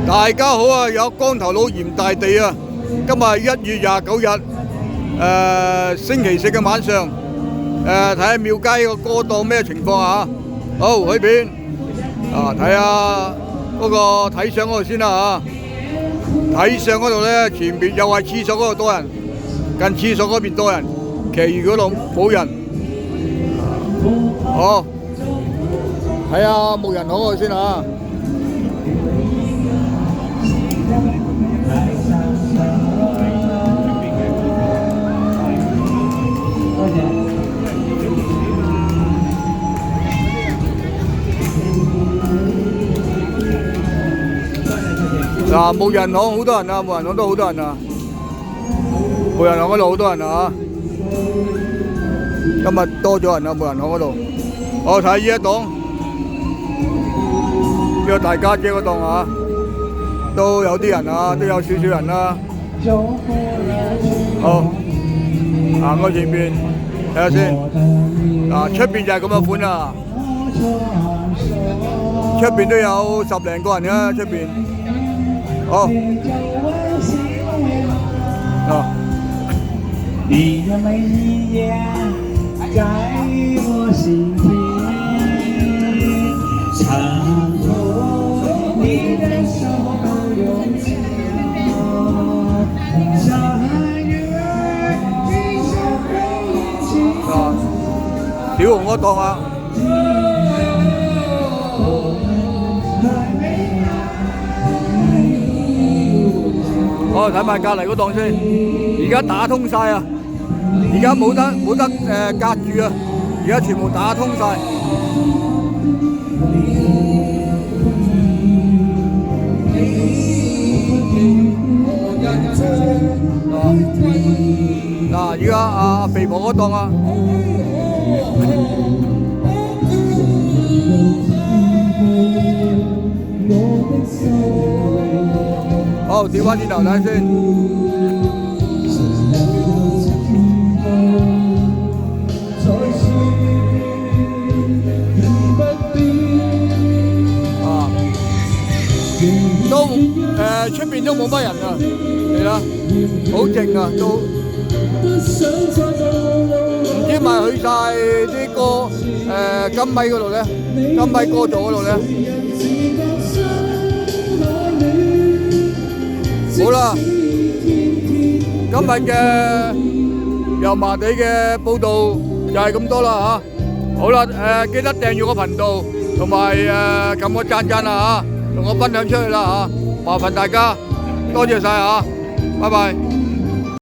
大家好啊！有光頭佬鹽大地啊！今日係1月29日，星期四嘅晚上，睇下廟街個歌檔咩情況啊！好，去片啊，睇下嗰個睇相嗰度先啦啊！睇相嗰度咧，前面又係廁所嗰度多人，近廁所嗰邊多人，其餘嗰度冇人。好，睇下木人巷嗰度先啊！嗱，木人巷好多人啊，木人巷都好多人啊，木人巷嗰度好多人啊，今日多咗人啊，木人巷嗰度。我睇呢一檔，呢個大家姐嗰檔啊，都有啲人啊，都有少少人啦。好，行過前面睇下先。嗱，出邊就係咁嘅款啦，出邊都有10零個人啊，出邊。好，你的每一眼在我心田，唱出你的手拥抱，相约一生背影。小紅嗰檔啊！我睇埋隔離嗰檔先，而家打通晒啊！而家冇得隔住啊！而家全部打通晒。嗱，而家阿肥婆嗰檔啊！好，調翻轉頭睇先。啊，都出邊都冇乜人啊，嚟啦，好靜啊，都唔知咪去晒啲歌金咪嗰度咧，金咪歌座嗰度咧。好啦，今日嘅油麻地嘅報道就係咁多啦嚇。好啦，記得訂閱我頻道，同埋撳個讚啦嚇，同我分享出去啦嚇，麻煩大家，多謝晒嚇，拜拜。